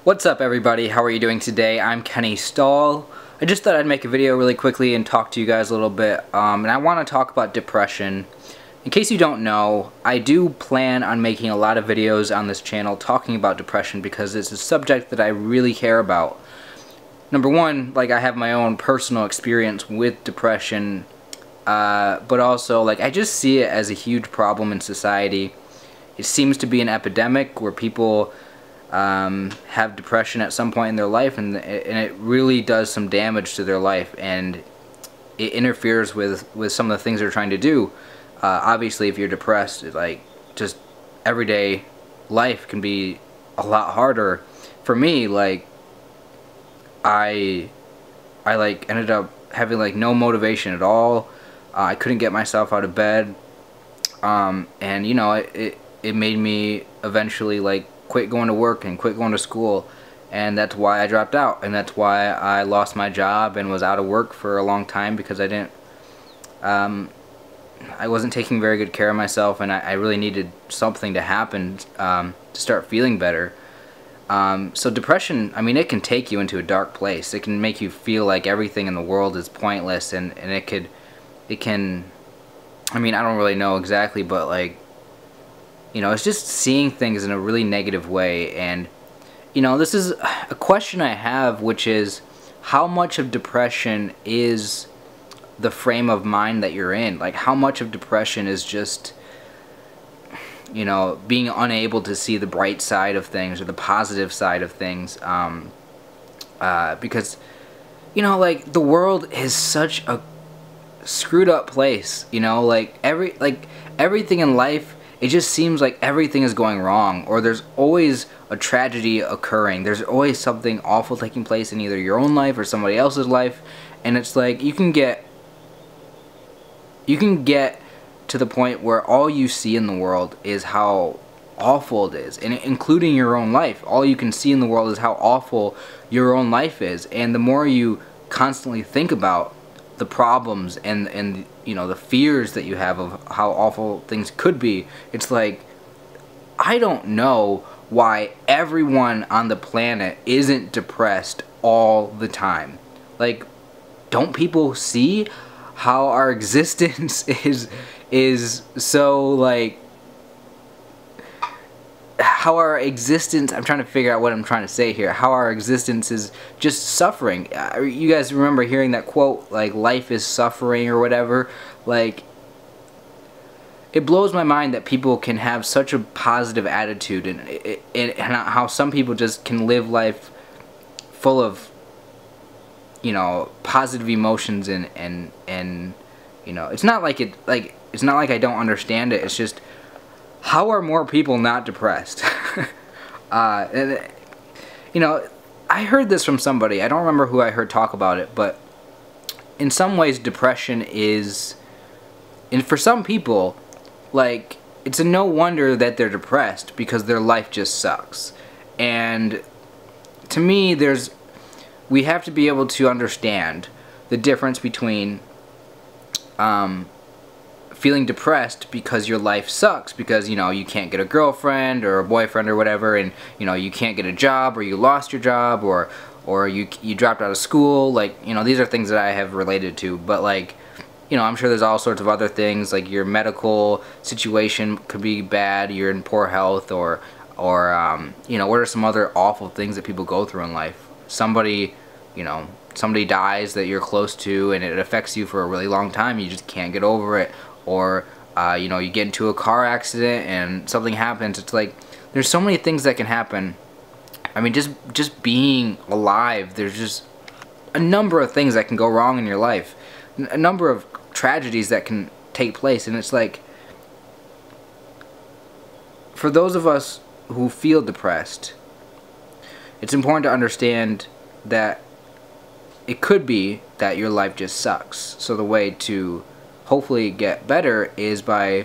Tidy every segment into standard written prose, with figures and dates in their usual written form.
What's up everybody, how are you doing today? I'm Kenny Stahl. I just thought I'd make a video really quickly and talk to you guys a little bit, and I want to talk about depression. In case you don't know, I do plan on making a lot of videos on this channel talking about depression because it's a subject that I really care about. Number one, like, I have my own personal experience with depression, but also, like, I just see it as a huge problem in society. It seems to be an epidemic where people have depression at some point in their life, and it really does some damage to their life, and it interferes with some of the things they're trying to do. Obviously, if you're depressed, like, just everyday life can be a lot harder. For me, like, I like ended up having like no motivation at all. I couldn't get myself out of bed, and you know, it made me eventually like quit going to work and quit going to school, and that's why I dropped out, and that's why I lost my job and was out of work for a long time, because I wasn't taking very good care of myself, and I really needed something to happen to start feeling better. So depression, I mean, it can take you into a dark place. It can make you feel like everything in the world is pointless, and it can, I mean, I don't really know exactly, but like, you know, it's just seeing things in a really negative way. And, you know, this is a question I have, which is, how much of depression is the frame of mind that you're in? Like, how much of depression is just, you know, being unable to see the bright side of things or the positive side of things? Because, you know, like, the world is such a screwed up place, you know, like, everything in life, it just seems like everything is going wrong, or there's always a tragedy occurring. There's always something awful taking place in either your own life or somebody else's life, and it's like you can get to the point where all you see in the world is how awful it is, and including your own life. All you can see in the world is how awful your own life is, and the more you constantly think about the problems and you know, the fears that you have of how awful things could be, it's like, I don't know why everyone on the planet isn't depressed all the time. Like, don't people see how our existence is so, like, how our existence, I'm trying to figure out what I'm trying to say here, how our existence is just suffering. You guys remember hearing that quote, like, life is suffering or whatever? Like, it blows my mind that people can have such a positive attitude, and how some people just can live life full of, you know, positive emotions, and you know, it's not like it's not like I don't understand it. It's just, how are more people not depressed? And, you know, I heard this from somebody. I don't remember who I heard talk about it, but in some ways depression is, and for some people, like, it's a no wonder that they're depressed, because their life just sucks. And to me, we have to be able to understand the difference between feeling depressed because your life sucks, because, you know, you can't get a girlfriend or a boyfriend or whatever, and, you know, you can't get a job, or you lost your job, or you dropped out of school. Like, you know, these are things that I have related to, but, like, you know, I'm sure there's all sorts of other things, like your medical situation could be bad, you're in poor health, or you know, what are some other awful things that people go through in life? Somebody, you know, somebody dies that you're close to, and it affects you for a really long time, you just can't get over it. Or, you know, you get into a car accident and something happens. It's like, there's so many things that can happen. I mean, just being alive, there's just a number of things that can go wrong in your life. A number of tragedies that can take place, and it's like, for those of us who feel depressed, it's important to understand that it could be that your life just sucks. So the way to hopefully get better is by,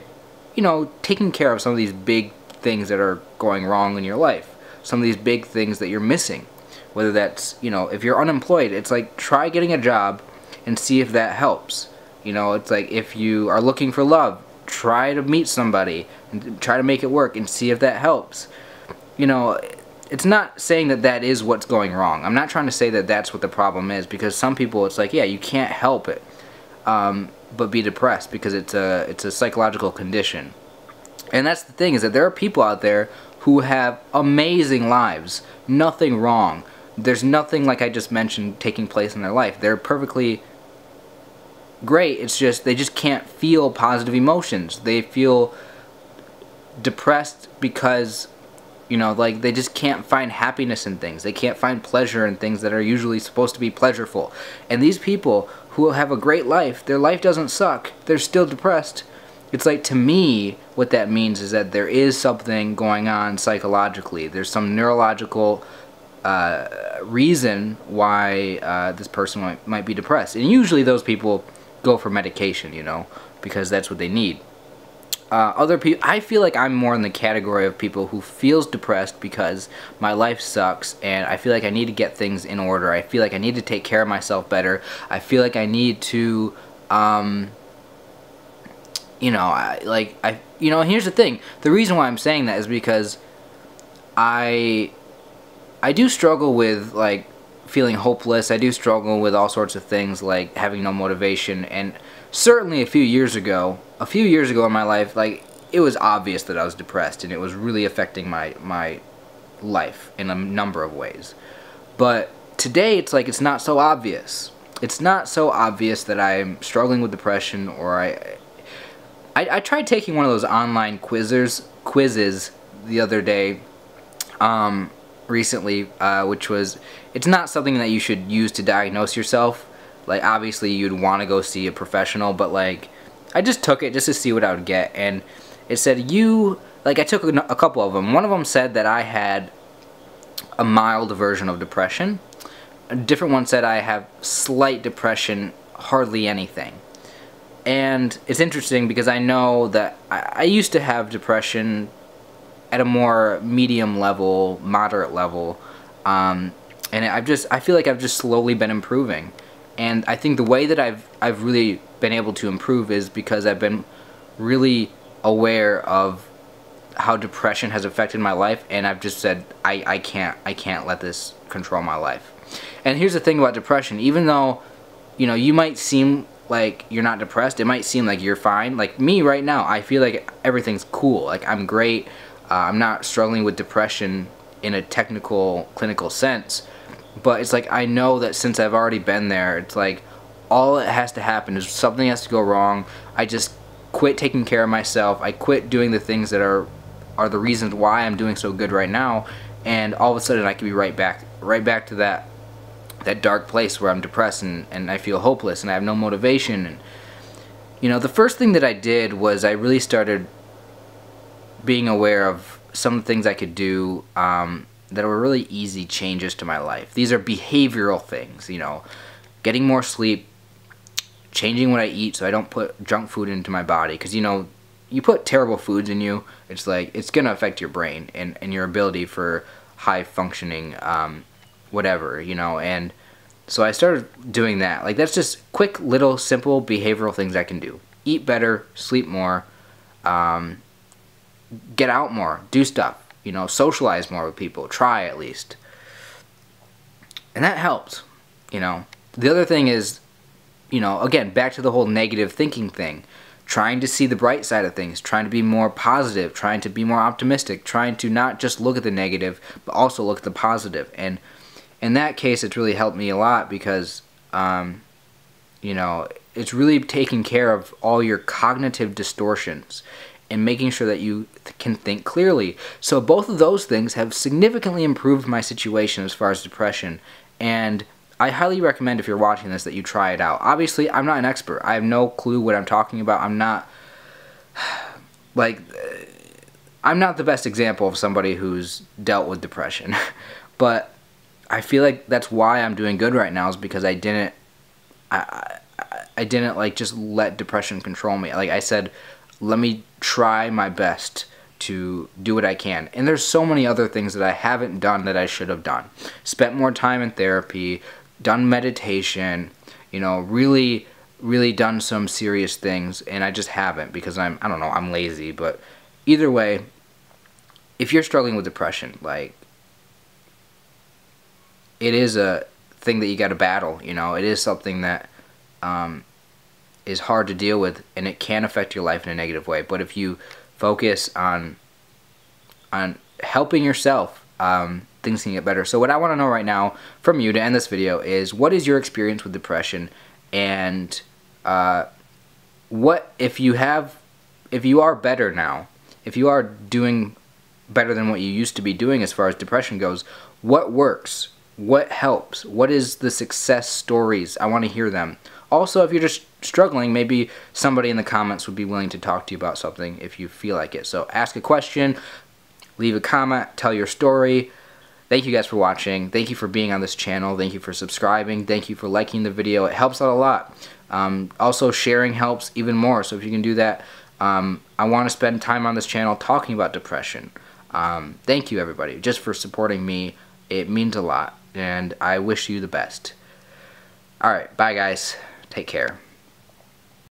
you know, taking care of some of these big things that are going wrong in your life. Some of these big things that you're missing. Whether that's, you know, if you're unemployed, it's like, try getting a job and see if that helps. You know, it's like, if you are looking for love, try to meet somebody and try to make it work and see if that helps. You know, it's not saying that that is what's going wrong. I'm not trying to say that that's what the problem is, because some people, it's like, yeah, you can't help it but be depressed, because it's a psychological condition. And that's the thing, is that there are people out there who have amazing lives, nothing wrong. There's nothing, like I just mentioned, taking place in their life. They're perfectly great. It's just they just can't feel positive emotions. They feel depressed because, you know, like, they just can't find happiness in things. They can't find pleasure in things that are usually supposed to be pleasureful. And these people who have a great life, their life doesn't suck, they're still depressed. It's like, to me, what that means is that there is something going on psychologically. There's some neurological reason why this person might be depressed. And usually those people go for medication, you know, because that's what they need. Other people, I feel like I'm more in the category of people who feels depressed because my life sucks and I feel like I need to get things in order. I feel like I need to take care of myself better. I feel like I need to, you know, here's the thing. The reason why I'm saying that is because I do struggle with, like, feeling hopeless. I do struggle with all sorts of things, like having no motivation. And certainly a few years ago in my life, like, it was obvious that I was depressed, and it was really affecting my life in a number of ways. But today, it's like, it's not so obvious. It's not so obvious that I'm struggling with depression, or I tried taking one of those online quizzes the other day, recently, which was, it's not something that you should use to diagnose yourself. Like, obviously you'd want to go see a professional, but, like, I just took it just to see what I would get. And it said, I took a couple of them. One of them said that I had a mild version of depression. A different one said I have slight depression, hardly anything. And it's interesting because I know that I used to have depression at a more medium level, moderate level, and I feel like I've just slowly been improving. And I think the way that I've really been able to improve is because I've been really aware of how depression has affected my life, and I've just said, I can't let this control my life. And here's the thing about depression: even though, you know, you might seem like you're not depressed, it might seem like you're fine. Like me right now, I feel like everything's cool. Like, I'm great. I'm not struggling with depression in a technical, clinical sense, but it's like, I know that since I've already been there, it's like, all that has to happen is something has to go wrong. I just quit taking care of myself. I quit doing the things that are the reasons why I'm doing so good right now, and all of a sudden I can be right back to that dark place where I'm depressed and I feel hopeless and I have no motivation. And, you know, the first thing that I did was I really started being aware of some things I could do that were really easy changes to my life. These are behavioral things, you know, getting more sleep, changing what I eat so I don't put junk food into my body, because, you know, you put terrible foods in you, it's like, it's gonna affect your brain and your ability for high functioning whatever, you know. And so I started doing that. Like, that's just quick little simple behavioral things I can do. Eat better, sleep more, get out more, do stuff, you know, socialize more with people, try at least. And that helps, you know. The other thing is, you know, again, back to the whole negative thinking thing. Trying to see the bright side of things, trying to be more positive, trying to be more optimistic, trying to not just look at the negative, but also look at the positive. And in that case, it's really helped me a lot because, you know, it's really taking care of all your cognitive distortions and making sure that you can think clearly. So both of those things have significantly improved my situation as far as depression, and I highly recommend, if you're watching this, that you try it out. Obviously, I'm not an expert. I have no clue what I'm talking about. I'm not, like, I'm not the best example of somebody who's dealt with depression. But I feel like that's why I'm doing good right now, is because I didn't like just let depression control me. Like I said, let me try my best to do what I can. And there's so many other things that I haven't done that I should have done. Spent more time in therapy, done meditation, you know, really done some serious things, and I just haven't because I don't know, I'm lazy. But either way, if you're struggling with depression, like, it is a thing that you got to battle. You know, it is something that is hard to deal with, and it can affect your life in a negative way. But if you focus on helping yourself, things can get better. So what I want to know right now from you to end this video is, what is your experience with depression, and what if you are better now, if you are doing better than what you used to be doing as far as depression goes, what works, what helps, what is the success stories? I want to hear them. Also, if you're just struggling, maybe somebody in the comments would be willing to talk to you about something if you feel like it. So ask a question, leave a comment, tell your story. Thank you guys for watching. Thank you for being on this channel. Thank you for subscribing. Thank you for liking the video. It helps out a lot. Also, sharing helps even more. So if you can do that, I want to spend time on this channel talking about depression. Thank you, everybody, just for supporting me. It means a lot, and I wish you the best. Alright, bye guys. Take care.